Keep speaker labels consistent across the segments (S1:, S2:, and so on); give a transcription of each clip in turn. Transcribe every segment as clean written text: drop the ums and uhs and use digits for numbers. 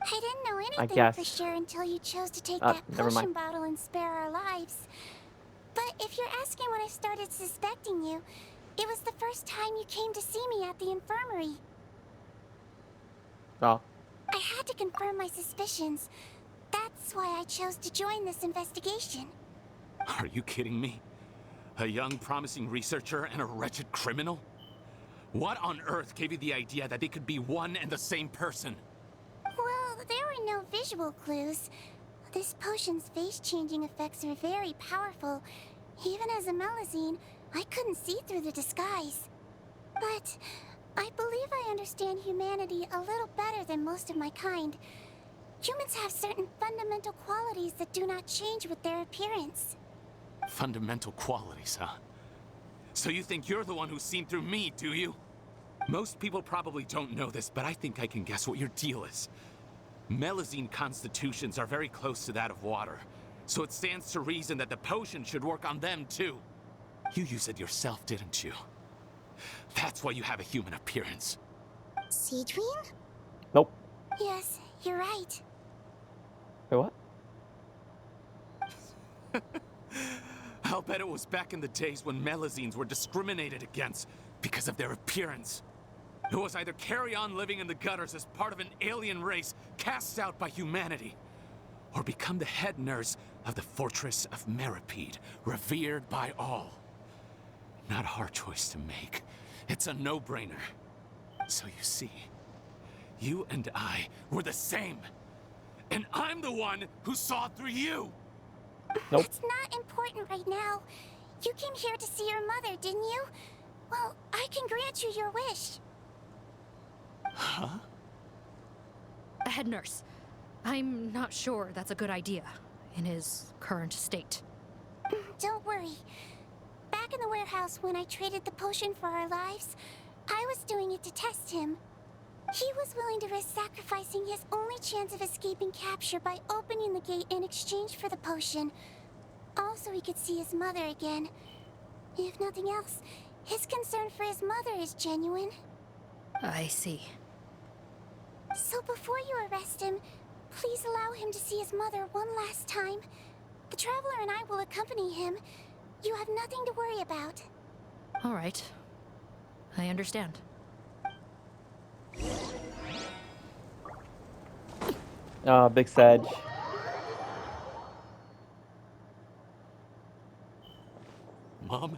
S1: I didn't know
S2: I
S1: anything for
S2: guess.
S1: sure until you chose to take that
S2: Never mind.
S1: potion bottle and spare our lives. But if you're asking when I started suspecting you, it was the first time you came to see me at the infirmary.
S2: Oh.
S1: I had to confirm my suspicions. That's why I chose to join this investigation.
S3: Are you kidding me? A young, promising researcher and a wretched criminal? What on earth gave you the idea that they could be one and the same person?
S1: Well, there were no visual clues. This potion's face-changing effects are very powerful. Even as a Melazine, I couldn't see through the disguise. But I believe I understand humanity a little better than most of my kind. Humans have certain fundamental qualities that do not change with their appearance.
S3: Fundamental qualities, huh? So you think you're the one who's seen through me, do you? Most people probably don't know this, but I think I can guess what your deal is. Melazine constitutions are very close to that of water, so it stands to reason that the potion should work on them too. You use it yourself, didn't you? That's why you have a human appearance.
S1: Sigewinne?
S2: Nope.
S1: Yes, you're right.
S2: Wait, what?
S3: I'll bet it was back in the days when Melazines were discriminated against because of their appearance. It was either carry on living in the gutters as part of an alien race cast out by humanity, or become the head nurse of the fortress of Meripede, revered by all. Not a hard choice to make. It's a no-brainer. So you see, you and I were the same. And I'm the one who saw through you!
S2: Nope.
S1: That's not important right now. You came here to see your mother, didn't you? Well, I can grant you your wish.
S3: Huh?
S4: A head nurse. I'm not sure that's a good idea in his current state.
S1: Don't worry. Back in the warehouse when I traded the potion for our lives, I was doing it to test him. He was willing to risk sacrificing his only chance of escaping capture by opening the gate in exchange for the potion. Also, he could see his mother again. If nothing else, his concern for his mother is genuine.
S4: I see.
S1: So before you arrest him, please allow him to see his mother one last time. The Traveler and I will accompany him. You have nothing to worry about.
S4: All right. I understand.
S2: Big Sedge.
S3: Mom?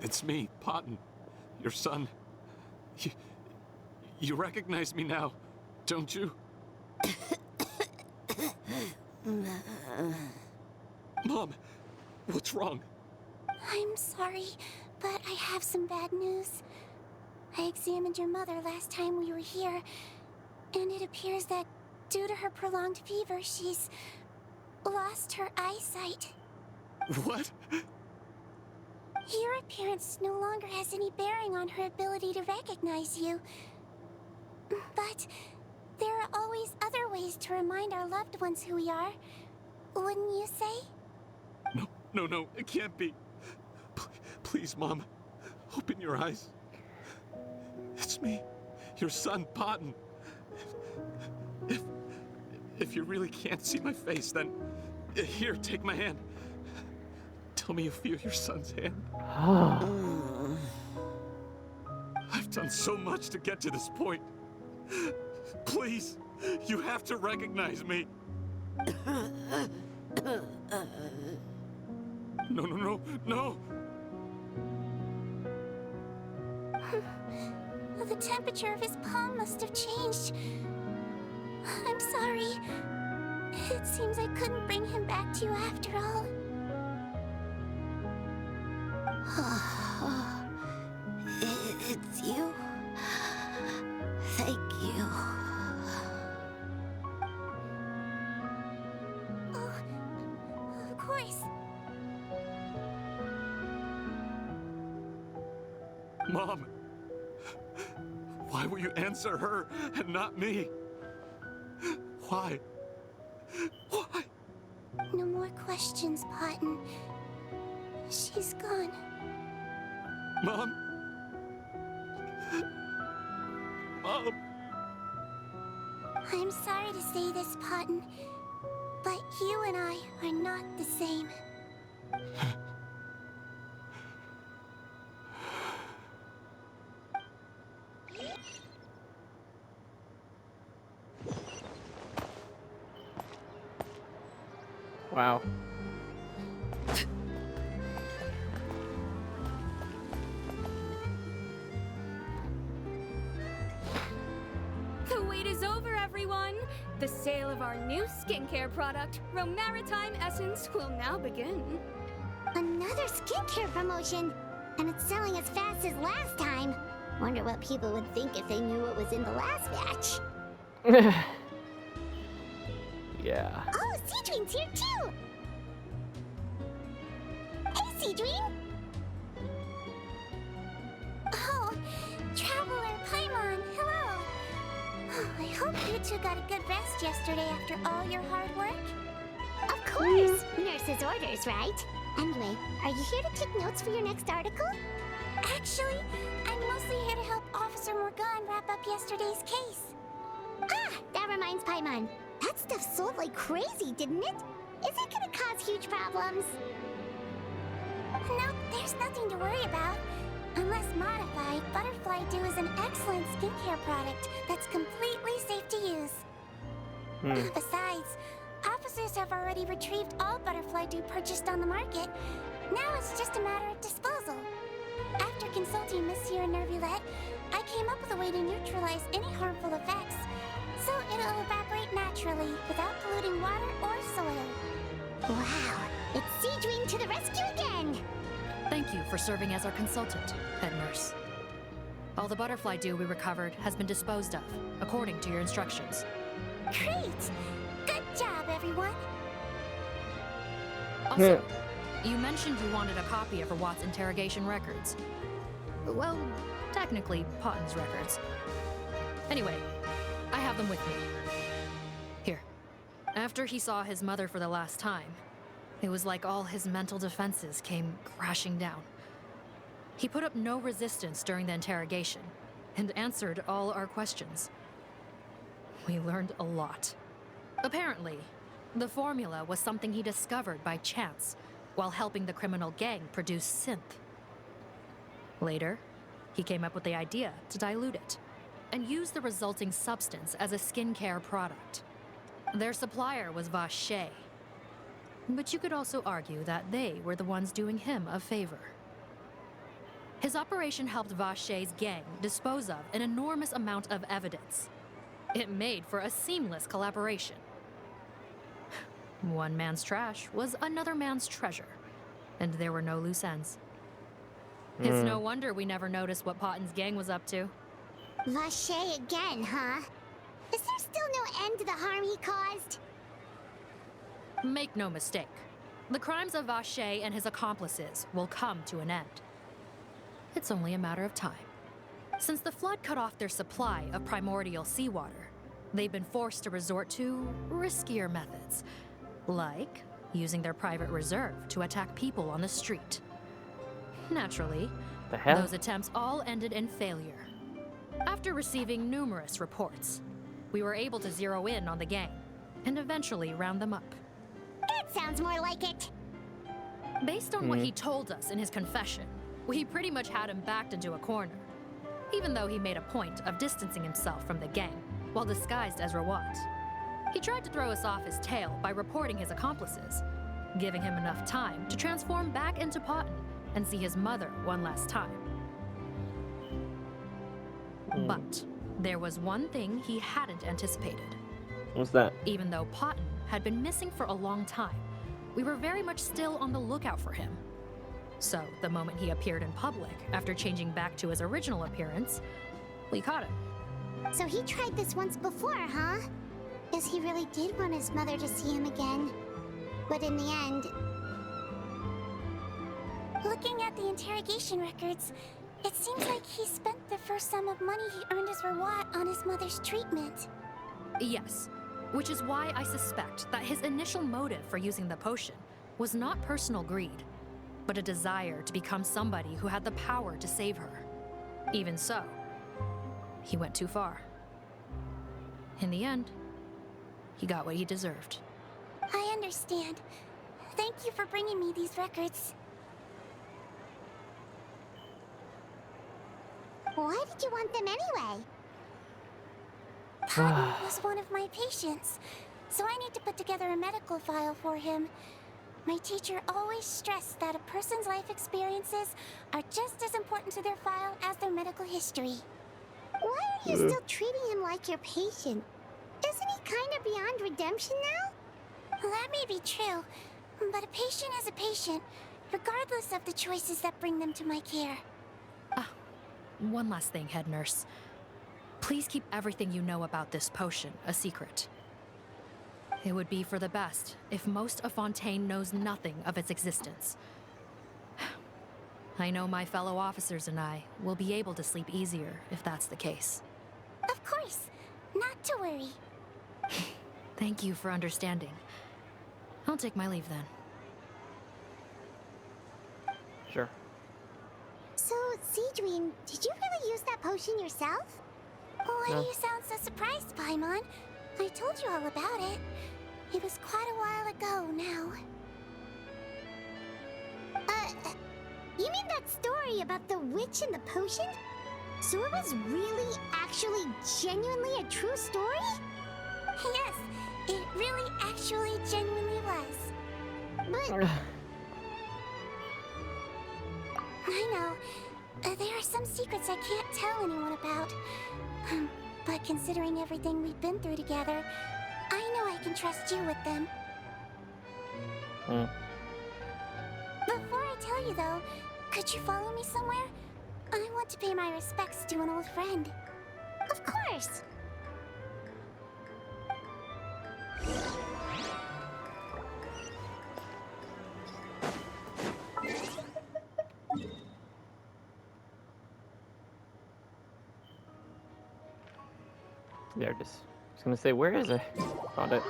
S3: It's me, Potton, your son. You recognize me now, don't you? Mom, what's wrong?
S1: I'm sorry, but I have some bad news. I examined your mother last time we were here, and it appears that due to her prolonged fever, she's lost her eyesight.
S3: What?
S1: Your appearance no longer has any bearing on her ability to recognize you. But there are always other ways to remind our loved ones who we are. Wouldn't you say?
S3: No, it can't be. Please, Mom, open your eyes. It's me, your son, Potton. If you really can't see my face, then here, take my hand. Tell me you feel your son's hand. I've done so much to get to this point. Please, you have to recognize me. No.
S1: The temperature of his palm must have changed. I'm sorry. It seems I couldn't bring him back to you after all.
S5: It's you. Thank you.
S1: Oh, of course.
S3: Mom, why will you answer her and not me? Why? Why?
S1: No more questions, Potton. She's gone.
S3: Mom? Mom?
S1: I'm sorry to say this, Potton, but you and I are not the same.
S2: Wow.
S6: The wait is over, everyone! The sale of our new skincare product, Romaritime Essence, will now begin.
S5: Another skincare promotion, and it's selling as fast as last time. Wonder what people would think if they knew what was in the last batch.
S2: Yeah.
S5: Oh, Sigewinne's here too! Hey, Sigewinne!
S1: Oh, Traveler Paimon, hello! Oh, I hope you two got a good rest yesterday after all your hard work.
S5: Of course! Nurse's orders, right? Anyway, are you here to take notes for your next article?
S1: Actually, I'm mostly here to help Officer Morgan wrap up yesterday's case.
S5: Ah, that reminds Paimon. That stuff sold like crazy, didn't it? Is it gonna cause huge problems?
S1: Nope, there's nothing to worry about. Unless modified, Butterfly Dew is an excellent skincare product that's completely safe to use. Besides, officers have already retrieved all Butterfly Dew purchased on the market. Now it's just a matter of disposal. After consulting Monsieur Nervulette, I came up with a way to neutralize any harmful effects, so it'll evaporate naturally without polluting water or soil.
S5: Wow, it's Sigewinne to the rescue again!
S4: Thank you for serving as our consultant, head nurse. All the butterfly dew we recovered has been disposed of, according to your instructions.
S1: Great! Good job, everyone!
S4: Also, you mentioned you wanted a copy of Watt's interrogation records. Well, technically, Potton's records. Anyway, I have them with me. Here. After he saw his mother for the last time, it was like all his mental defenses came crashing down. He put up no resistance during the interrogation and answered all our questions. We learned a lot. Apparently, the formula was something he discovered by chance while helping the criminal gang produce synth. Later, he came up with the idea to dilute it and use the resulting substance as a skincare product. Their supplier was Vache. But you could also argue that they were the ones doing him a favor. His operation helped Vache's gang dispose of an enormous amount of evidence. It made for a seamless collaboration. One man's trash was another man's treasure, and there were no loose ends. It's no wonder we never noticed what Potton's gang was up to.
S5: Vache again, huh? Is there still no end to the harm he caused?
S4: Make no mistake, the crimes of Vache and his accomplices will come to an end. It's only a matter of time. Since the flood cut off their supply of primordial seawater, they've been forced to resort to riskier methods, like using their private reserve to attack people on the street. Naturally,
S2: The hell?
S4: those attempts all ended in failure. After receiving numerous reports, we were able to zero in on the gang and eventually round them up.
S5: That sounds more like it.
S4: Based on what he told us in his confession, we pretty much had him backed into a corner, even though he made a point of distancing himself from the gang while disguised as Rawat. He tried to throw us off his tail by reporting his accomplices, giving him enough time to transform back into Potton and see his mother one last time. But there was one thing he hadn't anticipated.
S2: What's that?
S4: Even though Potton had been missing for a long time, we were very much still on the lookout for him. So, the moment he appeared in public after changing back to his original appearance, we caught him.
S5: So he tried this once before, huh? Guess he really did want his mother to see him again. But in the end...
S1: Looking at the interrogation records, it seems like he spent the first sum of money he earned as reward on his mother's treatment.
S4: Yes, which is why I suspect that his initial motive for using the potion was not personal greed, but a desire to become somebody who had the power to save her. Even so, he went too far. In the end, he got what he deserved.
S1: I understand. Thank you for bringing me these records.
S5: Why did you want them anyway?
S1: Todd was one of my patients, so I need to put together a medical file for him. My teacher always stressed that a person's life experiences are just as important to their file as their medical history.
S5: Why are you still treating him like your patient? Isn't he kind of beyond redemption now?
S1: That may be true, but a patient is a patient, regardless of the choices that bring them to my care.
S4: One last thing, head nurse. Please keep everything you know about this potion a secret. It would be for the best if most of Fontaine knows nothing of its existence. I know my fellow officers and I will be able to sleep easier if that's the case.
S1: Of course, not to worry.
S4: Thank you for understanding. I'll take my leave then.
S2: Sure.
S5: So, Sigewinne, did you really use that potion yourself?
S1: Why
S2: No.
S1: do you sound so surprised, Paimon? I told you all about it. It was quite a while ago now.
S5: You mean that story about the witch and the potion? So it was really, actually, genuinely a true story?
S1: Yes, it really actually genuinely was.
S5: But
S1: I know. There are some secrets I can't tell anyone about. But considering everything we've been through together, I know I can trust you with them.
S2: Hmm.
S1: Before I tell you though, could you follow me somewhere? I want to pay my respects to an old friend.
S5: of course.
S2: There it is. I was gonna say, where is it? Found it.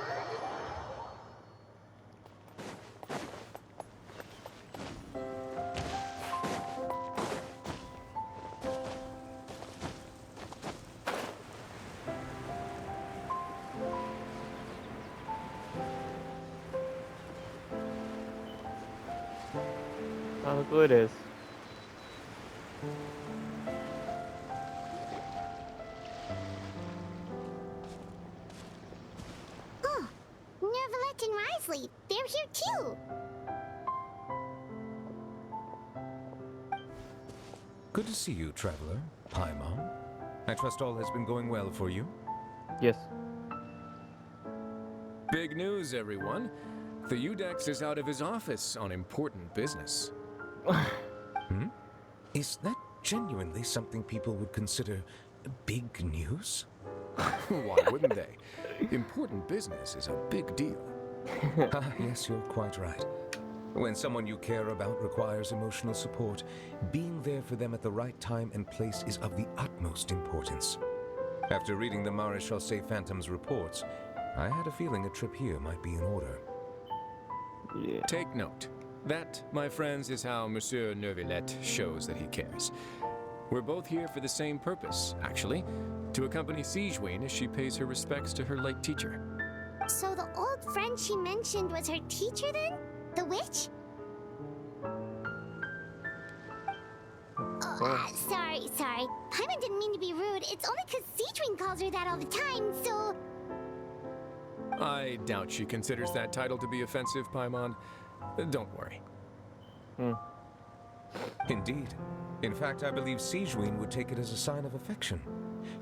S2: Oh, look who it is.
S5: Oh, Nervalette and Risley, they're here too.
S7: Good to see you, traveler. Paimon. I trust all has been going well for you.
S2: Yes.
S8: Big news, everyone. The Udex is out of his office on important business.
S7: Is that genuinely something people would consider big news?
S8: Why wouldn't they? Important business is a big deal.
S7: Yes, you're quite right. When someone you care about requires emotional support, being there for them at the right time and place is of the utmost importance. After reading the Maréchal Phantom's reports, I had a feeling a trip here might be in order.
S2: Yeah.
S8: Take note. That, my friends, is how Monsieur Nervalette shows that he cares. We're both here for the same purpose, actually. To accompany Sigewinne as she pays her respects to her late teacher.
S5: So the old friend she mentioned was her teacher then? The witch? Oh, sorry. Paimon didn't mean to be rude. It's only because Sigewinne calls her that all the time, so...
S8: I doubt she considers that title to be offensive, Paimon. Don't worry.
S7: Indeed. In fact, I believe Sigewinne would take it as a sign of affection.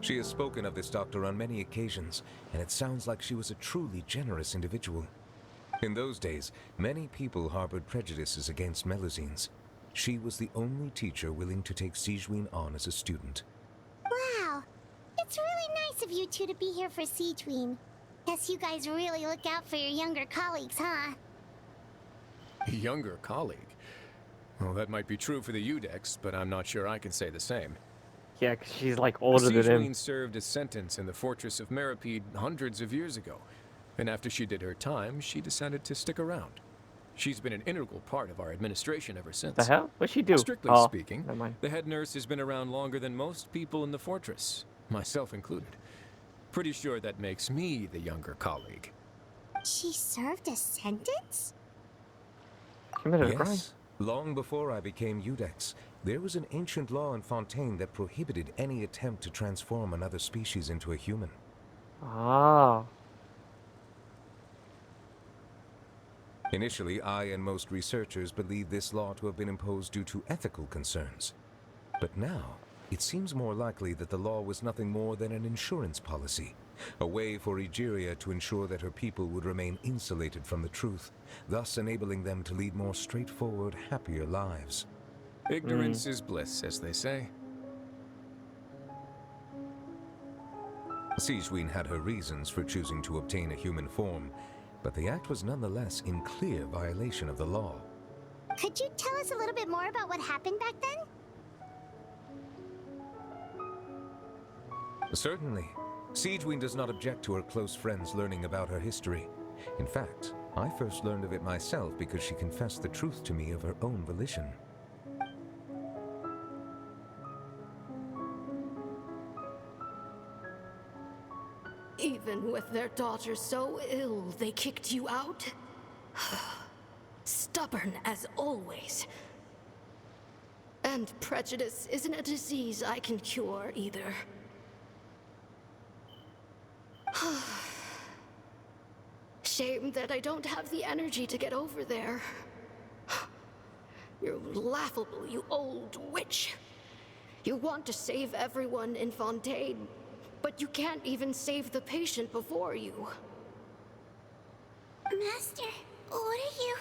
S7: She has spoken of this doctor on many occasions, and it sounds like she was a truly generous individual. In those days, many people harbored prejudices against Melusines. She was the only teacher willing to take Sigewinne on as a student.
S5: Wow. It's really nice of you two to be here for Sigewinne. Guess you guys really look out for your younger colleagues, huh?
S8: Younger colleague? Well, that might be true for the Udex, but I'm not sure I can say the same.
S2: Yeah, 'cause she's like older than him.
S8: Sigewinne served a sentence in the fortress of Meripede hundreds of years ago, and after she did her time, she decided to stick around. She's been an integral part of our administration ever since.
S2: The hell? What'd she do?
S8: Strictly
S2: Oh,
S8: speaking,
S2: never mind.
S8: the head nurse has been around longer than most people in the fortress, myself included. Pretty sure that makes me the younger colleague.
S5: She served a sentence?
S2: Committed a crime.
S7: Yes. Long before I became Udex, there was an ancient law in Fontaine that prohibited any attempt to transform another species into a human.
S2: Ah.
S7: Initially, I and most researchers believed this law to have been imposed due to ethical concerns. But now, it seems more likely that the law was nothing more than an insurance policy, a way for Egeria to ensure that her people would remain insulated from the truth, thus enabling them to lead more straightforward, happier lives.
S8: Ignorance is bliss, as they say.
S7: Sigewinne had her reasons for choosing to obtain a human form, but the act was nonetheless in clear violation of the law.
S5: Could you tell us a little bit more about what happened back then?
S7: Certainly. Sigewinne does not object to her close friends learning about her history. In fact, I first learned of it myself because she confessed the truth to me of her own volition.
S9: Even with their daughter so ill, they kicked you out? Stubborn as always. And prejudice isn't a disease I can cure either. Shame that I don't have the energy to get over there. You're laughable, you old witch. You want to save everyone in Fontaine, but you can't even save the patient before you.
S1: Master, what are you?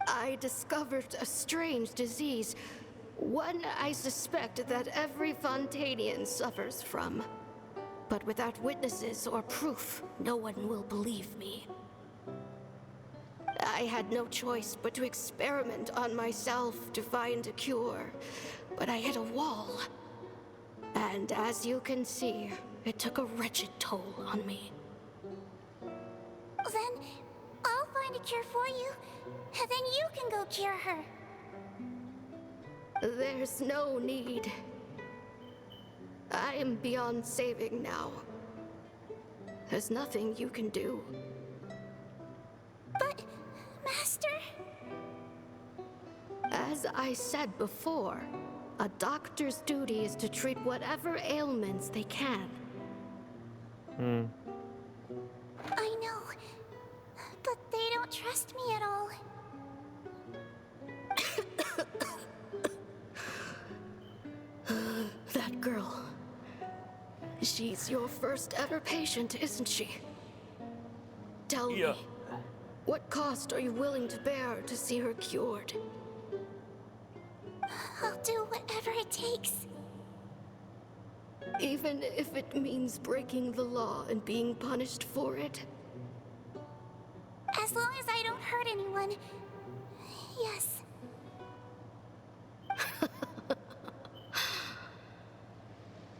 S9: I discovered a strange disease, one I suspect that every Fontainian suffers from. But without witnesses or proof, no one will believe me. I had no choice but to experiment on myself to find a cure, but I hit a wall. And as you can see, it took a wretched toll on me.
S1: Then I'll find a cure for you, and then you can go cure her.
S9: There's no need. I am beyond saving now. There's nothing you can do.
S1: But, Master?
S9: As I said before, a doctor's duty is to treat whatever ailments they can.
S1: I know, but they don't trust me at all.
S9: That girl. She's your first ever patient, isn't she? Tell me, what cost are you willing to bear to see her cured?
S1: I'll do whatever it takes.
S9: Even if it means breaking the law and being punished for it?
S1: As long as I don't hurt anyone. Yes.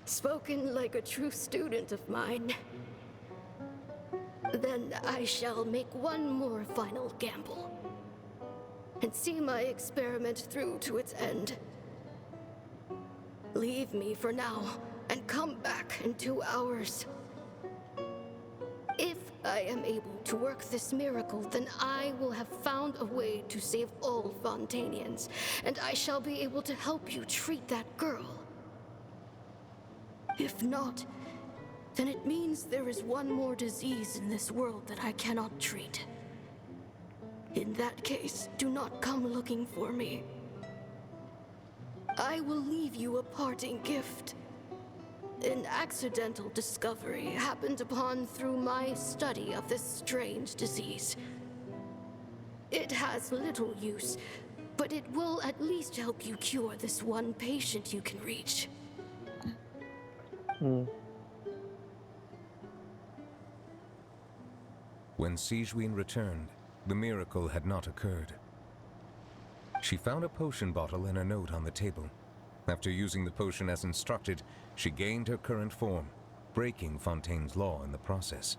S9: Spoken like a true student of mine. Then I shall make one more final gamble. And see my experiment through to its end. Leave me for now, and come back in 2 hours. If I am able to work this miracle, then I will have found a way to save all Fontainians, and I shall be able to help you treat that girl. If not, then it means there is one more disease in this world that I cannot treat. In that case, do not come looking for me. I will leave you a parting gift. An accidental discovery happened upon through my study of this strange disease. It has little use, but it will at least help you cure this one patient you can reach.
S7: When Sigewinne returned, the miracle had not occurred. She found a potion bottle and a note on the table. After using the potion as instructed, she gained her current form, breaking Fontaine's law in the process.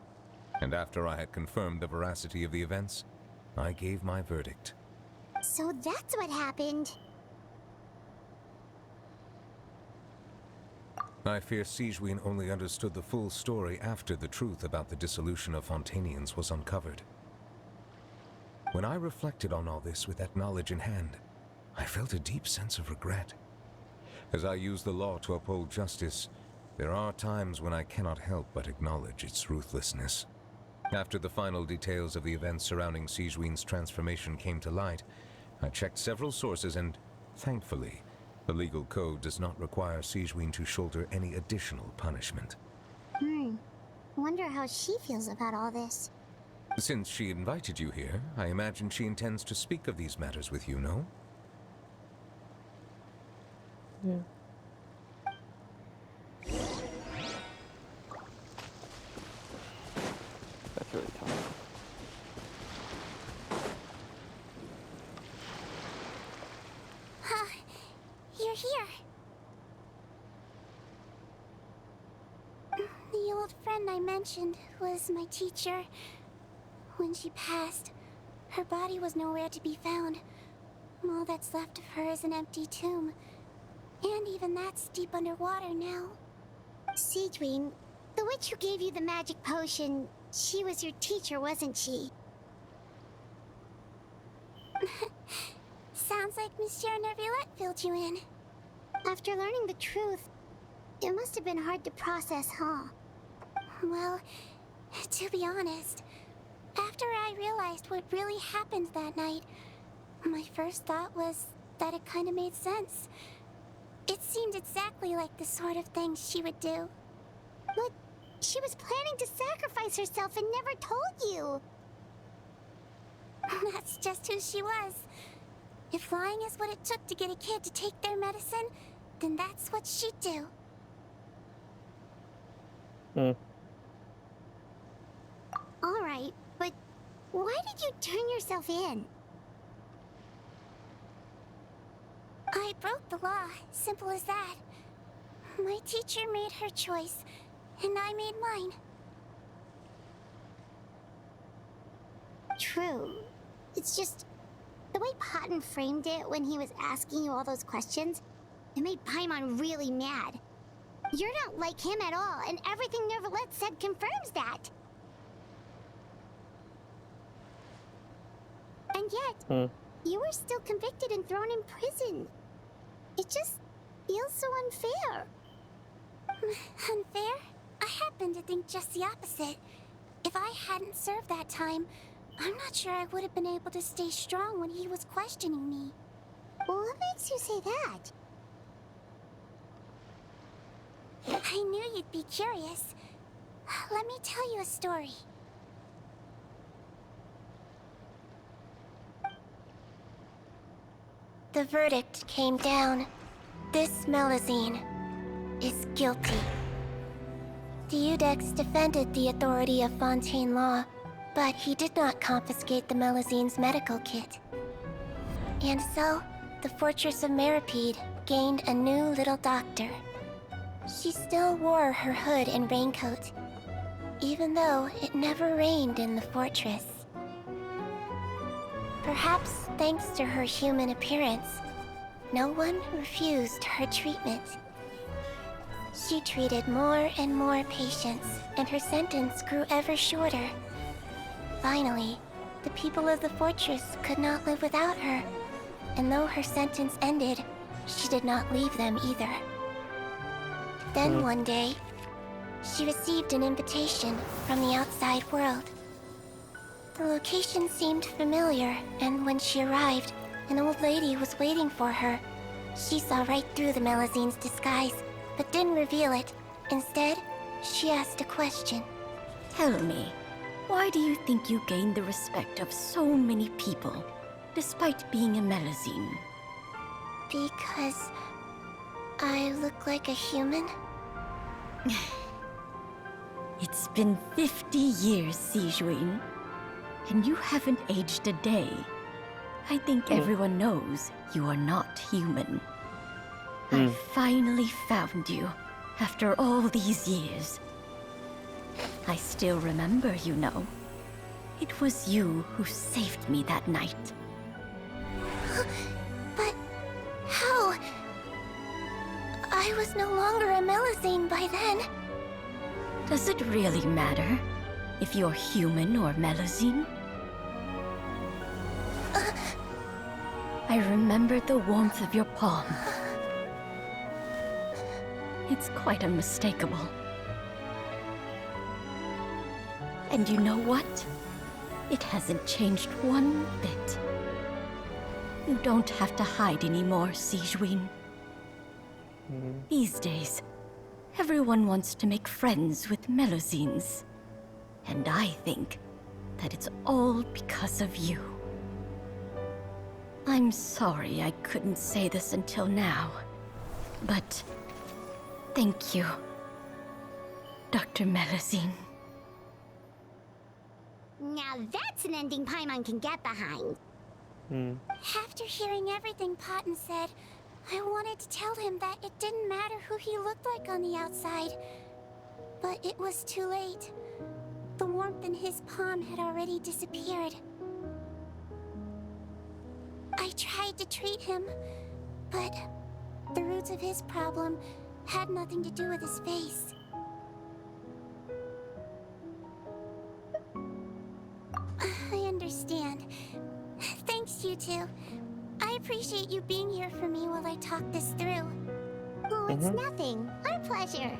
S7: And after I had confirmed the veracity of the events, I gave my verdict.
S5: So that's what happened.
S7: I fear Sigewinne only understood the full story after the truth about the dissolution of Fontanians was uncovered. When I reflected on all this with that knowledge in hand, I felt a deep sense of regret. As I use the law to uphold justice, there are times when I cannot help but acknowledge its ruthlessness. After the final details of the events surrounding Sigewinne's transformation came to light, I checked several sources and, thankfully, the legal code does not require Sigewinne to shoulder any additional punishment.
S5: Wonder how she feels about all this.
S7: Since she invited you here, I imagine she intends to speak of these matters with you, no?
S2: Yeah. That's really tough.
S1: You're here. The old friend I mentioned was my teacher. When she passed, her body was nowhere to be found. All that's left of her is an empty tomb. And even that's deep underwater now.
S5: Sigewinne, the witch who gave you the magic potion, she was your teacher, wasn't she?
S1: Sounds like Monsieur Neuvillette filled you in.
S5: After learning the truth, it must have been hard to process, huh?
S1: Well, to be honest, after I realized what really happened that night, my first thought was that it kind of made sense. It seemed exactly like the sort of thing she would do.
S5: But she was planning to sacrifice herself and never told you.
S1: That's just who she was. If lying is what it took to get a kid to take their medicine, then that's what she'd do.
S5: Alright, but why did you turn yourself in?
S1: I broke the law, simple as that. My teacher made her choice, and I made mine.
S5: True. It's just, the way Potton framed it when he was asking you all those questions, it made Paimon really mad. You're not like him at all, and everything Neuvillette said confirms that. And yet, you were still convicted and thrown in prison. It just feels so unfair.
S1: Unfair? I happen to think just the opposite. If I hadn't served that time, I'm not sure I would have been able to stay strong when he was questioning me.
S5: What makes you say that?
S1: I knew you'd be curious. Let me tell you a story. The verdict came down. This Melazine is guilty. Deudex defended the authority of Fontaine law, but he did not confiscate the Melazine's medical kit. And so, the fortress of Meripede gained a new little doctor. She still wore her hood and raincoat, even though it never rained in the fortress. Perhaps thanks to her human appearance, no one refused her treatment. She treated more and more patients, and her sentence grew ever shorter. Finally, the people of the fortress could not live without her, and though her sentence ended, she did not leave them either. Then one day, she received an invitation from the outside world. The location seemed familiar, and when she arrived, an old lady was waiting for her. She saw right through the Melazine's disguise, but didn't reveal it. Instead, she asked a question.
S10: Tell me, why do you think you gained the respect of so many people, despite being a Melazine?
S1: Because I look like a human?
S10: It's been 50 years, Sigewinne, and you haven't aged a day. I think everyone knows you are not human. I finally found you, after all these years. I still remember, you know. It was you who saved me that night.
S1: But how? I was no longer a Melazine by then.
S10: Does it really matter if you're human or Melazine? I remembered the warmth of your palm. It's quite unmistakable. And you know what? It hasn't changed one bit. You don't have to hide anymore, Sigewinne. These days, everyone wants to make friends with Melazines. And I think that it's all because of you. I'm sorry I couldn't say this until now, but thank you, Dr. Melazine.
S5: Now that's an ending Paimon can get behind.
S1: After hearing everything Potton said, I wanted to tell him that it didn't matter who he looked like on the outside. But it was too late. The warmth in his palm had already disappeared. I tried to treat him, but the roots of his problem had nothing to do with his face. I understand. Thanks, you two. I appreciate you being here for me while I talk this through.
S5: Oh, it's nothing. Our pleasure.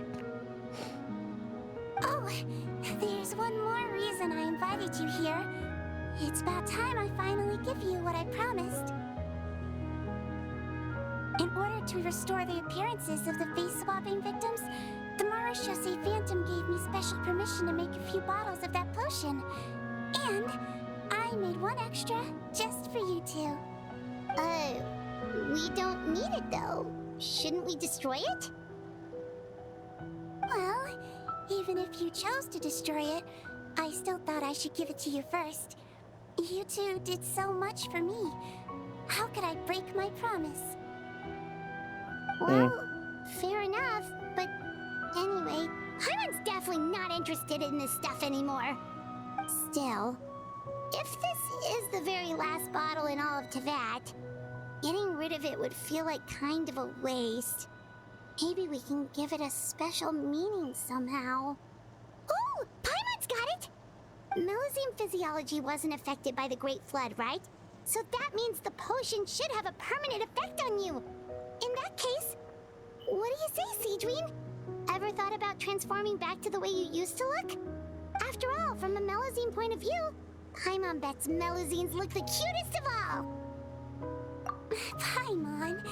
S1: Oh, there's one more reason I invited you here. It's about time I finally give you what I promised. In order to restore the appearances of the face-swapping victims, the Marechaussee Phantom gave me special permission to make a few bottles of that potion. And I made one extra just for you two.
S5: We don't need it though. Shouldn't we destroy it?
S1: Well, even if you chose to destroy it, I still thought I should give it to you first. You two did so much for me. How could I break my promise?
S5: Well, fair enough, but anyway, Paimon's definitely not interested in this stuff anymore. Still, if this is the very last bottle in all of Teyvat, getting rid of it would feel like kind of a waste. Maybe we can give it a special meaning somehow. Ooh, Paimon's got it! Melazine physiology wasn't affected by the Great Flood, right? So that means the potion should have a permanent effect on you. In that case, what do you say, Sigewinne? Ever thought about transforming back to the way you used to look? After all, from a Melazine point of view, Paimon bets Melazines look the cutest of all.
S1: Paimon,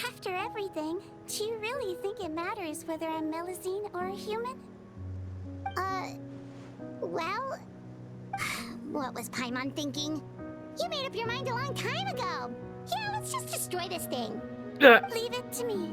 S1: after everything, do you really think it matters whether I'm Melazine or a human?
S5: Well, what was Paimon thinking? You made up your mind a long time ago. Yeah, let's just destroy this thing.
S1: Leave it to me.